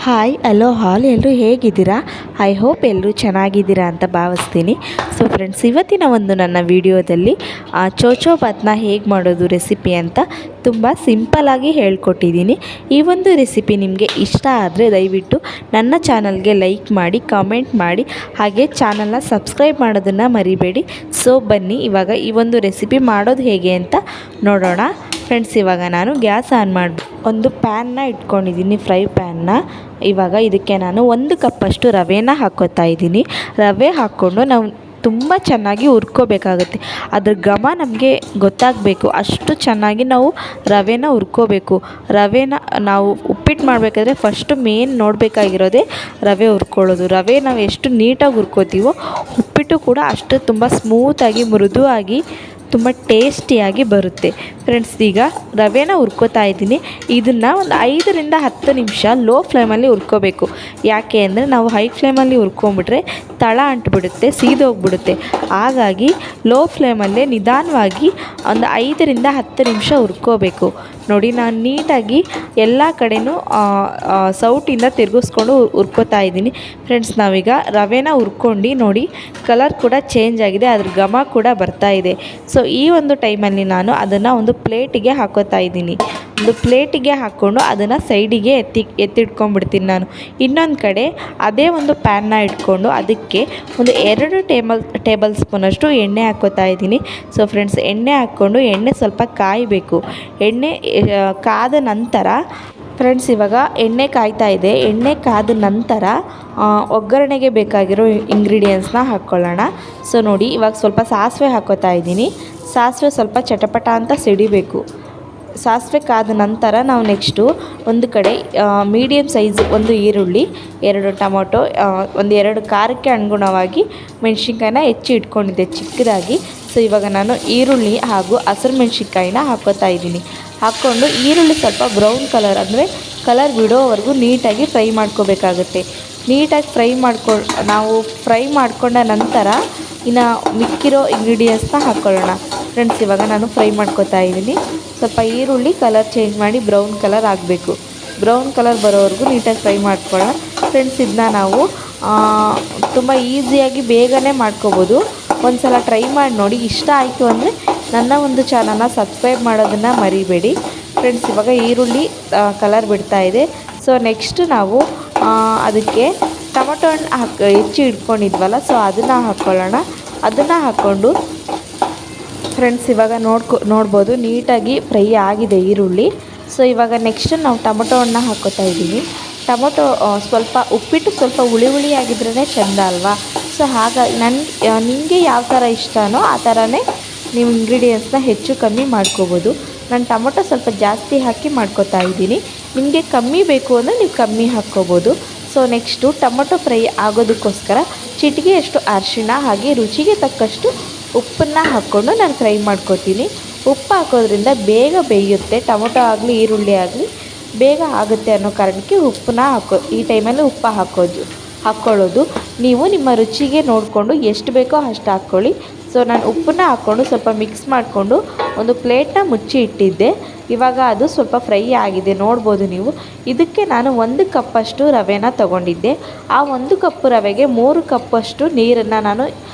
Hi hello ಹಾಲ್ ಎಲ್ಲರೂ ಹೇಗಿದ್ದೀರಾ? I hope ಎಲ್ಲರೂ ಚೆನ್ನಾಗಿದ್ದೀರಾ ಅಂತ ಭಾವಿಸ್ತೀನಿ. ಸೊ ಫ್ರೆಂಡ್ಸ್, ಇವತ್ತಿನ ಒಂದು ನನ್ನ ವಿಡಿಯೋದಲ್ಲಿ ಚೋಚೋ ಬಾತ್ನ ಹೇಗೆ ಮಾಡೋದು ರೆಸಿಪಿ ಅಂತ ತುಂಬ ಸಿಂಪಲ್ಲಾಗಿ ಹೇಳ್ಕೊಟ್ಟಿದ್ದೀನಿ. ಈ ಒಂದು ರೆಸಿಪಿ ನಿಮಗೆ ಇಷ್ಟ ಆದರೆ ದಯವಿಟ್ಟು ನನ್ನ ಚಾನಲ್ಗೆ ಲೈಕ್ ಮಾಡಿ, ಕಾಮೆಂಟ್ ಮಾಡಿ, ಹಾಗೆ ಚಾನಲ್ನ ಸಬ್ಸ್ಕ್ರೈಬ್ ಮಾಡೋದನ್ನು ಮರಿಬೇಡಿ. ಸೊ ಬನ್ನಿ ಇವಾಗ ಈ ಒಂದು ರೆಸಿಪಿ ಮಾಡೋದು ಹೇಗೆ ಅಂತ ನೋಡೋಣ. ಫ್ರೆಂಡ್ಸ್, ಇವಾಗ ನಾನು ಗ್ಯಾಸ್ ಆನ್ ಮಾಡಿ ಒಂದು ಪ್ಯಾನ್ನ ಇಟ್ಕೊಂಡಿದ್ದೀನಿ, ಫ್ರೈ ಪ್ಯಾನ್ನ. ಇವಾಗ ಇದಕ್ಕೆ ನಾನು 1 ಕಪ್ಪಷ್ಟು ರವೆನ ಹಾಕ್ಕೋತಾ ಇದ್ದೀನಿ. ರವೆ ಹಾಕ್ಕೊಂಡು ನಾವು ತುಂಬ ಚೆನ್ನಾಗಿ ಹುರ್ಕೋಬೇಕಾಗುತ್ತೆ. ಅದ್ರ ಘಮ ನಮಗೆ ಗೊತ್ತಾಗಬೇಕು, ಅಷ್ಟು ಚೆನ್ನಾಗಿ ನಾವು ರವೆನ ಹುರ್ಕೋಬೇಕು. ರವೆನ ನಾವು ಉಪ್ಪಿಟ್ಟು ಮಾಡಬೇಕಾದ್ರೆ ಫಸ್ಟು ಮೇನ್ ನೋಡಬೇಕಾಗಿರೋದೇ ರವೆ ಹುರ್ಕೊಳ್ಳೋದು. ರವೆ ನಾವು ಎಷ್ಟು ನೀಟಾಗಿ ಹುರ್ಕೋತೀವೋ ಉಪ್ಪಿಟ್ಟು ಕೂಡ ಅಷ್ಟು ತುಂಬ ಸ್ಮೂತಾಗಿ, ಮೃದುವಾಗಿ, ತುಂಬ ಟೇಸ್ಟಿಯಾಗಿ ಬರುತ್ತೆ. ಫ್ರೆಂಡ್ಸ್, ಈಗ ರವೆನ ಹುರ್ಕೋತಾ ಇದ್ದೀನಿ. ಇದನ್ನು ಒಂದು 5ರಿಂದ 10 ನಿಮಿಷ ಲೋ ಫ್ಲೇಮಲ್ಲಿ ಹುರ್ಕೋಬೇಕು. ಯಾಕೆ ಅಂದರೆ ನಾವು ಹೈ ಫ್ಲೇಮಲ್ಲಿ ಹುರ್ಕೊಂಬಿಟ್ರೆ ತಳ ಅಂಟ್ಬಿಡುತ್ತೆ, ಸೀದೋಗ್ಬಿಡುತ್ತೆ. ಹಾಗಾಗಿ ಲೋ ಫ್ಲೇಮಲ್ಲೇ ನಿಧಾನವಾಗಿ ಒಂದು 5ರಿಂದ 10 ನಿಮಿಷ ಹುರ್ಕೋಬೇಕು. ನೋಡಿ, ನಾನು ನೀಟಾಗಿ ಎಲ್ಲ ಕಡೆಯೂ ಸೌಟಿಂದ ತಿರುಗಿಸ್ಕೊಂಡು ಹುರ್ಕೋತಾ ಇದ್ದೀನಿ. ಫ್ರೆಂಡ್ಸ್, ನಾವೀಗ ರವೆನ ಹುರ್ಕೊಂಡು ನೋಡಿ ಕಲರ್ ಕೂಡ ಚೇಂಜ್ ಆಗಿದೆ, ಅದ್ರ ಘಮ ಕೂಡ ಬರ್ತಾ ಇದೆ. ಸೊ ಈ ಒಂದು ಟೈಮಲ್ಲಿ ನಾನು ಅದನ್ನು ಒಂದು ಪ್ಲೇಟಿಗೆ ಹಾಕೋತಾ ಇದ್ದೀನಿ. ಒಂದು ಪ್ಲೇಟಿಗೆ ಹಾಕ್ಕೊಂಡು ಅದನ್ನು ಸೈಡಿಗೆ ಎತ್ತಿಟ್ಕೊಂಡ್ಬಿಡ್ತೀನಿ ನಾನು. ಇನ್ನೊಂದು ಕಡೆ ಅದೇ ಒಂದು ಪ್ಯಾನ್ನ ಇಟ್ಕೊಂಡು ಅದಕ್ಕೆ ಒಂದು 2 ಟೇಬಲ್ ಸ್ಪೂನಷ್ಟು ಎಣ್ಣೆ ಹಾಕ್ಕೋತಾ ಇದ್ದೀನಿ. ಸೊ ಫ್ರೆಂಡ್ಸ್, ಎಣ್ಣೆ ಹಾಕ್ಕೊಂಡು ಎಣ್ಣೆ ಸ್ವಲ್ಪ ಕಾಯಬೇಕು. ಎಣ್ಣೆ ಕಾದ ನಂತರ ಫ್ರೆಂಡ್ಸ್, ಇವಾಗ ಎಣ್ಣೆ ಕಾಯ್ತಾ ಇದೆ. ಎಣ್ಣೆ ಕಾದ ನಂತರ ಒಗ್ಗರಣೆಗೆ ಬೇಕಾಗಿರೋ ಇಂಗ್ರೀಡಿಯೆಂಟ್ಸ್ನ ಹಾಕ್ಕೊಳ್ಳೋಣ. ಸೊ ನೋಡಿ, ಇವಾಗ ಸ್ವಲ್ಪ ಸಾಸಿವೆ ಹಾಕ್ಕೋತಾ ಇದ್ದೀನಿ. ಸಾಸಿವೆ ಸ್ವಲ್ಪ ಚಟಪಟ ಅಂತ ಸಿಡಿಬೇಕು. ಸಾಸಿವೆ ಕಾದ ನಂತರ ನಾವು ನೆಕ್ಸ್ಟು ಒಂದು ಕಡೆ ಮೀಡಿಯಮ್ ಸೈಜ್ ಒಂದು ಈರುಳ್ಳಿ, 2 ಟೊಮೊಟೊ, ಒಂದು 2 ಖಾರಕ್ಕೆ ಅನುಗುಣವಾಗಿ ಮೆಣಸಿನ್ಕಾಯಿನ ಹೆಚ್ಚಿ ಇಟ್ಕೊಂಡಿದ್ದೆ ಚಿಕ್ಕದಾಗಿ. ಸೊ ಇವಾಗ ನಾನು ಈರುಳ್ಳಿ ಹಾಗೂ ಹಸಿರು ಮೆಣಸಿನ್ಕಾಯಿನ ಹಾಕ್ಕೋತಾ ಇದ್ದೀನಿ. ಹಾಕ್ಕೊಂಡು ಈರುಳ್ಳಿ ಸ್ವಲ್ಪ ಬ್ರೌನ್ ಕಲರ್ ಅಂದರೆ ಕಲರ್ ಬಿಡೋವರೆಗೂ ನೀಟಾಗಿ ಫ್ರೈ ಮಾಡ್ಕೋಬೇಕಾಗುತ್ತೆ. ನೀಟಾಗಿ ನಾವು ಫ್ರೈ ಮಾಡ್ಕೊಂಡ ನಂತರ ಇನ್ನು ಮಿಕ್ಕಿರೋ ಇಂಗ್ರೀಡಿಯೆಂಟ್ಸ್ನ ಹಾಕ್ಕೊಳ್ಳೋಣ. ಫ್ರೆಂಡ್ಸ್, ಇವಾಗ ನಾನು ಫ್ರೈ ಮಾಡ್ಕೋತಾ ಇದ್ದೀನಿ. ಸ್ವಲ್ಪ ಈರುಳ್ಳಿ ಕಲರ್ ಚೇಂಜ್ ಮಾಡಿ ಬ್ರೌನ್ ಕಲರ್ ಆಗಬೇಕು. ಬ್ರೌನ್ ಕಲರ್ ಬರೋವರೆಗೂ ನೀಟಾಗಿ ಫ್ರೈ ಮಾಡ್ಕೊಳ್ಳೋಣ. ಫ್ರೆಂಡ್ಸ್, ಇದನ್ನ ನಾವು ತುಂಬ ಈಸಿಯಾಗಿ ಬೇಗನೆ ಮಾಡ್ಕೋಬೋದು. ಒಂದು ಸಲ ಟ್ರೈ ಮಾಡಿ ನೋಡಿ. ಇಷ್ಟ ಆಯಿತು ಅಂದರೆ ನನ್ನ ಒಂದು ಚಾನಲ್ನ ಸಬ್ಸ್ಕ್ರೈಬ್ ಮಾಡೋದನ್ನು ಮರಿಬೇಡಿ. ಫ್ರೆಂಡ್ಸ್, ಇವಾಗ ಈರುಳ್ಳಿ ಕಲರ್ ಬಿಡ್ತಾ ಇದೆ. ಸೊ ನೆಕ್ಸ್ಟ್ ನಾವು ಅದಕ್ಕೆ ಟೊಮೊಟೊ ಹಣ್ಣು ಹೆಚ್ಚಿ ಇಟ್ಕೊಂಡಿದ್ವಲ್ಲ, ಸೊ ಅದನ್ನು ಹಾಕ್ಕೊಳ್ಳೋಣ. ಅದನ್ನು ಹಾಕ್ಕೊಂಡು ಫ್ರೆಂಡ್ಸ್, ಇವಾಗ ನೋಡ್ಬೋದು ನೀಟಾಗಿ ಫ್ರೈ ಆಗಿದೆ ಈರುಳ್ಳಿ. ಸೊ ಇವಾಗ ನೆಕ್ಸ್ಟ್ ನಾವು ಟೊಮೊಟೊ ಹಣ್ಣು ಹಾಕ್ಕೋತಾ ಇದ್ದೀವಿ. ಟೊಮೊಟೊ ಸ್ವಲ್ಪ ಉಪ್ಪಿಟ್ಟು ಸ್ವಲ್ಪ ಹುಳಿ ಆಗಿದ್ರೇ ಚೆಂದ ಅಲ್ವಾ? ಸೊ ಹಾಗಾಗಿ ನಿಮಗೆ ಯಾವ ಥರ ಇಷ್ಟನೋ ಆ ಥರನೇ ನೀವು ಇಂಗ್ರೀಡಿಯೆಂಟ್ಸ್ನ ಹೆಚ್ಚು ಕಮ್ಮಿ ಮಾಡ್ಕೋಬೋದು. ನಾನು ಟೊಮೊಟೊ ಸ್ವಲ್ಪ ಜಾಸ್ತಿ ಹಾಕಿ ಮಾಡ್ಕೋತಾ ಇದ್ದೀನಿ. ನಿಮಗೆ ಕಮ್ಮಿ ಬೇಕು ಅಂದರೆ ನೀವು ಕಮ್ಮಿ ಹಾಕ್ಕೋಬೋದು. ಸೊ ನೆಕ್ಸ್ಟು ಟೊಮೊಟೊ ಫ್ರೈ ಆಗೋದಕ್ಕೋಸ್ಕರ ಚಿಟಿಕೆಯಷ್ಟು ಅರಿಶಿಣ ಹಾಗೆ ರುಚಿಗೆ ತಕ್ಕಷ್ಟು ಉಪ್ಪನ್ನು ಹಾಕ್ಕೊಂಡು ನಾನು ಫ್ರೈ ಮಾಡ್ಕೋತೀನಿ. ಉಪ್ಪು ಹಾಕೋದ್ರಿಂದ ಬೇಗ ಬೇಯುತ್ತೆ. ಟೊಮೊಟೊ ಆಗಲಿ ಈರುಳ್ಳಿ ಆಗಲಿ ಬೇಗ ಆಗುತ್ತೆ ಅನ್ನೋ ಕಾರಣಕ್ಕೆ ಉಪ್ಪನ್ನ ಈ ಟೈಮಲ್ಲಿ ಉಪ್ಪು ಹಾಕ್ಕೊಳ್ಳೋದು. ನೀವು ನಿಮ್ಮ ರುಚಿಗೆ ನೋಡಿಕೊಂಡು ಎಷ್ಟು ಬೇಕೋ ಅಷ್ಟು ಹಾಕ್ಕೊಳ್ಳಿ. ಸೊ ನಾನು ಉಪ್ಪನ್ನ ಹಾಕ್ಕೊಂಡು ಸ್ವಲ್ಪ ಮಿಕ್ಸ್ ಮಾಡಿಕೊಂಡು ಒಂದು ಪ್ಲೇಟ್ನ ಮುಚ್ಚಿ ಇಟ್ಟಿದ್ದೆ. ಇವಾಗ ಅದು ಸ್ವಲ್ಪ ಫ್ರೈ ಆಗಿದೆ, ನೋಡ್ಬೋದು ನೀವು. ಇದಕ್ಕೆ ನಾನು 1 ಕಪ್ಪಷ್ಟು ರವೆನ ತೊಗೊಂಡಿದ್ದೆ. ಆ 1 ಕಪ್ ರವೆಗೆ 3 ಕಪ್ಪಷ್ಟು ನೀರನ್ನು ನಾನು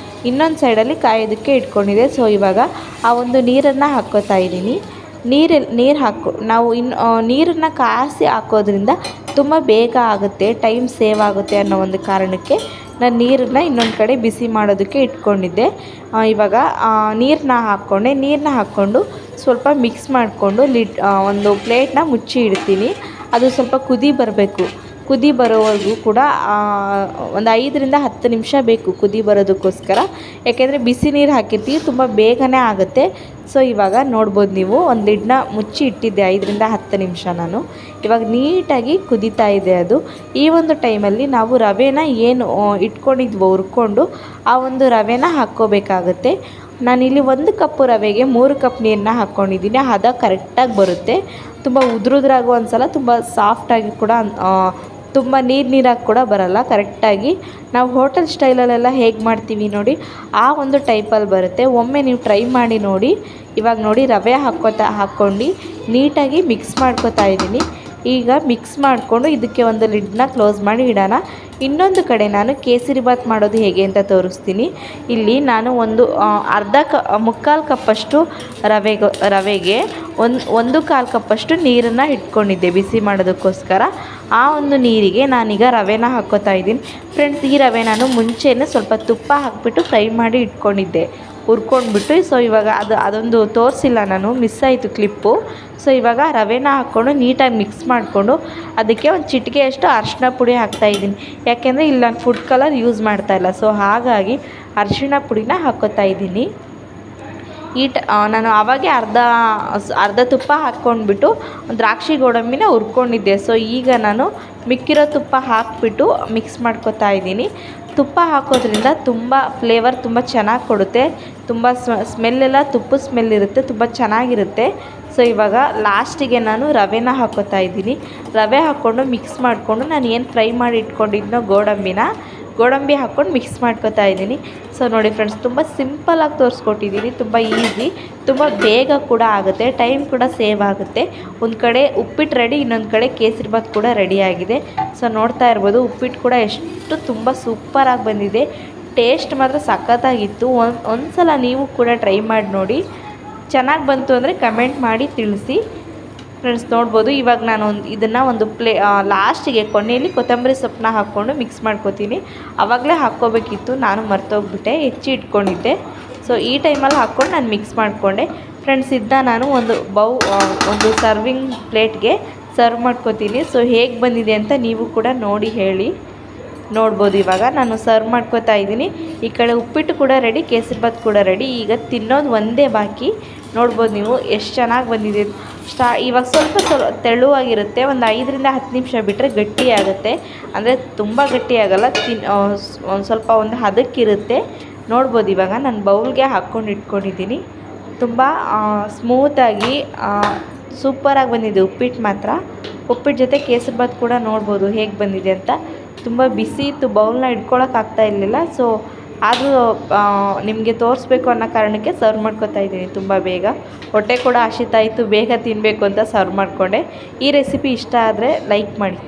ಇನ್ನೊಂದು ಸೈಡಲ್ಲಿ ಕಾಯೋದಕ್ಕೆ ಇಟ್ಕೊಂಡಿದ್ದೆ. ಸೊ ಇವಾಗ ಆ ಒಂದು ನೀರನ್ನು ಹಾಕ್ಕೋತಾ ಇದ್ದೀನಿ. ನಾವು ನೀರನ್ನು ಕಾಯಿಸಿ ಹಾಕೋದ್ರಿಂದ ತುಂಬ ಬೇಗ ಆಗುತ್ತೆ, ಟೈಮ್ ಸೇವ್ ಆಗುತ್ತೆ ಅನ್ನೋ ಒಂದು ಕಾರಣಕ್ಕೆ ನಾನು ನೀರನ್ನು ಇನ್ನೊಂದು ಕಡೆ ಬಿಸಿ ಮಾಡೋದಕ್ಕೆ ಇಟ್ಕೊಂಡಿದ್ದೆ. ಇವಾಗ ನೀರನ್ನ ಹಾಕ್ಕೊಂಡು ಸ್ವಲ್ಪ ಮಿಕ್ಸ್ ಮಾಡಿಕೊಂಡು ಒಂದು ಪ್ಲೇಟ್ನ ಮುಚ್ಚಿ ಇಡ್ತೀನಿ. ಅದು ಸ್ವಲ್ಪ ಕುದಿ ಬರೋವರೆಗೂ ಕೂಡ ಒಂದು 5ರಿಂದ 10 ನಿಮಿಷ ಬೇಕು ಕುದಿ ಬರೋದಕ್ಕೋಸ್ಕರ. ಯಾಕೆಂದರೆ ಬಿಸಿ ನೀರು ಹಾಕಿರ್ತೀವಿ, ತುಂಬ ಬೇಗನೆ ಆಗುತ್ತೆ. ಸೊ ಇವಾಗ ನೋಡ್ಬೋದು ನೀವು, ಒಂದು ಲಿಡ್ನ ಮುಚ್ಚಿ ಇಟ್ಟಿದ್ದೆ 5ರಿಂದ 10 ನಿಮಿಷ ನಾನು. ಇವಾಗ ನೀಟಾಗಿ ಕುದೀತಾ ಇದೆ ಅದು. ಈ ಒಂದು ಟೈಮಲ್ಲಿ ನಾವು ರವೆನ ಏನು ಇಟ್ಕೊಂಡಿದ್ವೋ ಹುರ್ಕೊಂಡು ಆ ಒಂದು ರವೆನ ಹಾಕ್ಕೋಬೇಕಾಗುತ್ತೆ. ನಾನಿಲ್ಲಿ 1 ಕಪ್ಪು ರವೆಗೆ 3 ಕಪ್ ನೀರನ್ನ ಹಾಕ್ಕೊಂಡಿದ್ದೀನಿ. ಹದ ಕರೆಕ್ಟಾಗಿ ಬರುತ್ತೆ. ತುಂಬ ಉದುರುದ್ರಾಗೂ ಒಂದ್ಸಲ, ತುಂಬ ಸಾಫ್ಟಾಗಿ ಕೂಡ, ತುಂಬ ನೀರಾಗಿ ಕೂಡ ಬರಲ್ಲ. ಕರೆಕ್ಟಾಗಿ ನಾವು ಹೋಟೆಲ್ ಸ್ಟೈಲಲ್ಲೆಲ್ಲ ಹೇಗೆ ಮಾಡ್ತೀವಿ ನೋಡಿ, ಆ ಒಂದು ಟೈಪಲ್ಲಿ ಬರುತ್ತೆ. ಒಮ್ಮೆ ನೀವು ಟ್ರೈ ಮಾಡಿ ನೋಡಿ. ಇವಾಗ ನೋಡಿ ರವೆ ಹಾಕ್ಕೊಂಡು ನೀಟಾಗಿ ಮಿಕ್ಸ್ ಮಾಡ್ಕೋತಾ ಇದ್ದೀನಿ. ಈಗ ಮಿಕ್ಸ್ ಮಾಡಿಕೊಂಡು ಇದಕ್ಕೆ ಒಂದು ಲಿಡ್ನ ಕ್ಲೋಸ್ ಮಾಡಿ ಇಡೋಣ. ಇನ್ನೊಂದು ಕಡೆ ನಾನು ಕೇಸರಿ ಬಾತ್ ಮಾಡೋದು ಹೇಗೆ ಅಂತ ತೋರಿಸ್ತೀನಿ. ಇಲ್ಲಿ ನಾನು ಮುಕ್ಕಾಲು ಕಪ್ಪಷ್ಟು ರವೆಗೆ ಒಂದು ಕಾಲು ಕಪ್ಪಷ್ಟು ನೀರನ್ನು ಇಟ್ಕೊಂಡಿದ್ದೆ ಬಿಸಿ ಮಾಡೋದಕ್ಕೋಸ್ಕರ. ಆ ಒಂದು ನೀರಿಗೆ ನಾನೀಗ ರವೆನ ಹಾಕ್ಕೋತಾ ಇದ್ದೀನಿ. ಫ್ರೆಂಡ್ಸ್, ಈ ರವೆ ನಾನು ಮುಂಚೆನೇ ಸ್ವಲ್ಪ ತುಪ್ಪ ಹಾಕಿಬಿಟ್ಟು ಫ್ರೈ ಮಾಡಿ ಇಟ್ಕೊಂಡಿದ್ದೆ, ಹುರ್ಕೊಂಡ್ಬಿಟ್ಟು. ಸೊ ಇವಾಗ ಅದೊಂದು ತೋರಿಸಿಲ್ಲ ನಾನು, ಮಿಸ್ ಆಯಿತು ಕ್ಲಿಪ್ಪು. ಸೊ ಇವಾಗ ರವೆನ ಹಾಕ್ಕೊಂಡು ನೀಟಾಗಿ ಮಿಕ್ಸ್ ಮಾಡಿಕೊಂಡು ಅದಕ್ಕೆ ಒಂದು ಚಿಟಿಕೆಯಷ್ಟು ಅರಿಶಿನ ಪುಡಿ ಹಾಕ್ತಾಯಿದ್ದೀನಿ. ಯಾಕೆಂದರೆ ಇಲ್ಲಿ ನಾನು ಫುಡ್ ಕಲರ್ ಯೂಸ್ ಮಾಡ್ತಾಯಿಲ್ಲ, ಸೊ ಹಾಗಾಗಿ ಅರಿಶಿಣ ಪುಡಿನ ಹಾಕ್ಕೋತಾ ಇದ್ದೀನಿ. ನಾನು ಆವಾಗೇ ಅರ್ಧ ತುಪ್ಪ ಹಾಕ್ಕೊಂಡ್ಬಿಟ್ಟು ದ್ರಾಕ್ಷಿ ಗೋಡಂಬಿನ ಹುರ್ಕೊಂಡಿದ್ದೆ. ಸೊ ಈಗ ನಾನು ಮಿಕ್ಕಿರೋ ತುಪ್ಪ ಹಾಕಿಬಿಟ್ಟು ಮಿಕ್ಸ್ ಮಾಡ್ಕೊತಾ ಇದ್ದೀನಿ. ತುಪ್ಪ ಹಾಕೋದ್ರಿಂದ ತುಂಬ ಫ್ಲೇವರ್ ತುಂಬ ಚೆನ್ನಾಗಿ ಕೊಡುತ್ತೆ, ತುಂಬ ಸ್ಮೆಲ್ಲೆಲ್ಲ ತುಪ್ಪದ ಸ್ಮೆಲ್ ಇರುತ್ತೆ, ತುಂಬ ಚೆನ್ನಾಗಿರುತ್ತೆ. ಸೊ ಇವಾಗ ಲಾಸ್ಟಿಗೆ ನಾನು ರವೆನ ಹಾಕ್ಕೋತಾ ಇದ್ದೀನಿ. ರವೆ ಹಾಕ್ಕೊಂಡು ಮಿಕ್ಸ್ ಮಾಡಿಕೊಂಡು ನಾನು ಏನು ಫ್ರೈ ಮಾಡಿ ಇಟ್ಕೊಂಡಿದ್ನೋ ಗೋಡಂಬಿ ಹಾಕ್ಕೊಂಡು ಮಿಕ್ಸ್ ಮಾಡ್ಕೊತಾ ಇದ್ದೀನಿ. ಸೊ ನೋಡಿ ಫ್ರೆಂಡ್ಸ್, ತುಂಬ ಸಿಂಪಲಾಗಿ ತೋರಿಸ್ಕೊಟ್ಟಿದ್ದೀನಿ, ತುಂಬ ಈಸಿ, ತುಂಬ ಬೇಗ ಕೂಡ ಆಗುತ್ತೆ, ಟೈಮ್ ಕೂಡ ಸೇವ್ ಆಗುತ್ತೆ. ಒಂದು ಕಡೆ ಉಪ್ಪಿಟ್ಟು ರೆಡಿ, ಇನ್ನೊಂದು ಕಡೆ ಕೇಸರಿ ಬಾತ್ ಕೂಡ ರೆಡಿಯಾಗಿದೆ. ಸೊ ನೋಡ್ತಾ ಇರ್ಬೋದು, ಉಪ್ಪಿಟ್ಟು ಕೂಡ ಎಷ್ಟು ತುಂಬ ಸೂಪರಾಗಿ ಬಂದಿದೆ. ಟೇಸ್ಟ್ ಮಾತ್ರ ಸಖತ್ತಾಗಿತ್ತು. ಒಂದು ಸಲ ನೀವು ಕೂಡ ಟ್ರೈ ಮಾಡಿ ನೋಡಿ. ಚೆನ್ನಾಗಿ ಬಂತು ಅಂದರೆ ಕಮೆಂಟ್ ಮಾಡಿ ತಿಳಿಸಿ. ಫ್ರೆಂಡ್ಸ್ ನೋಡ್ಬೋದು, ಇವಾಗ ನಾನು ಇದನ್ನು ಒಂದು ಲಾಸ್ಟಿಗೆ ಕೊನೆಯಲ್ಲಿ ಕೊತ್ತಂಬರಿ ಸೊಪ್ಪನ್ನ ಹಾಕ್ಕೊಂಡು ಮಿಕ್ಸ್ ಮಾಡ್ಕೊತೀನಿ. ಆವಾಗಲೇ ಹಾಕ್ಕೋಬೇಕಿತ್ತು, ನಾನು ಮರ್ತೋಗ್ಬಿಟ್ಟೆ, ಹೆಚ್ಚಿ ಇಟ್ಕೊಂಡಿದ್ದೆ. ಸೊ ಈ ಟೈಮಲ್ಲಿ ಹಾಕ್ಕೊಂಡು ನಾನು ಮಿಕ್ಸ್ ಮಾಡಿಕೊಂಡೆ. ಫ್ರೆಂಡ್ಸ್, ಇದನ್ನ ನಾನು ಒಂದು ಸರ್ವಿಂಗ್ ಪ್ಲೇಟ್ಗೆ ಸರ್ವ್ ಮಾಡ್ಕೊತೀನಿ. ಸೊ ಹೇಗೆ ಬಂದಿದೆ ಅಂತ ನೀವು ಕೂಡ ನೋಡಿ ಹೇಳಿ. ನೋಡ್ಬೋದು, ಇವಾಗ ನಾನು ಸರ್ವ್ ಮಾಡ್ಕೊತಾ ಇದ್ದೀನಿ. ಈ ಕಡೆ ಉಪ್ಪಿಟ್ಟು ಕೂಡ ರೆಡಿ, ಕೇಸರಿ ಬಾತ್ ಕೂಡ ರೆಡಿ. ಈಗ ತಿನ್ನೋದು ಒಂದೇ ಬಾಕಿ. ನೋಡ್ಬೋದು ನೀವು ಎಷ್ಟು ಚೆನ್ನಾಗಿ ಬಂದಿದೆ. ಇವಾಗ ಸ್ವಲ್ಪ ತೆಳುವಾಗಿರುತ್ತೆ. ಒಂದು 5ರಿಂದ 10 ನಿಮಿಷ ಬಿಟ್ಟರೆ ಗಟ್ಟಿಯಾಗುತ್ತೆ, ಅಂದರೆ ತುಂಬ ಗಟ್ಟಿಯಾಗಲ್ಲ, ಸ್ವಲ್ಪ ಒಂದು ಹದಕ್ಕಿರುತ್ತೆ. ನೋಡ್ಬೋದು, ಇವಾಗ ನಾನು ಬೌಲ್ಗೆ ಹಾಕ್ಕೊಂಡು ಇಟ್ಕೊಂಡಿದ್ದೀನಿ. ತುಂಬ ಸ್ಮೂತಾಗಿ ಸೂಪರಾಗಿ ಬಂದಿದೆ ಉಪ್ಪಿಟ್ಟು ಮಾತ್ರ. ಉಪ್ಪಿಟ್ಟು ಜೊತೆ ಕೇಸರಿ ಬಾತ್ ಕೂಡ ನೋಡ್ಬೋದು ಹೇಗೆ ಬಂದಿದೆ ಅಂತ. ತುಂಬ ಬಿಸಿ ಇತ್ತು, ಬೌಲ್ನ ಇಟ್ಕೊಳ್ಳೋಕ್ಕಾಗ್ತಾ ಇರಲಿಲ್ಲ. ಸೊ ಆದರೂ ನಿಮಗೆ ತೋರಿಸ್ಬೇಕು ಅನ್ನೋ ಕಾರಣಕ್ಕೆ ಸರ್ವ್ ಮಾಡ್ಕೊತಾ ಇದ್ದೀನಿ. ತುಂಬ ಬೇಗ ಹೊಟ್ಟೆ ಕೂಡ ಹಸಿತಾ ಇತ್ತು, ಬೇಗ ತಿನ್ನಬೇಕು ಅಂತ ಸರ್ವ್ ಮಾಡಿಕೊಂಡೆ. ಈ ರೆಸಿಪಿ ಇಷ್ಟ ಆದರೆ ಲೈಕ್ ಮಾಡಿ.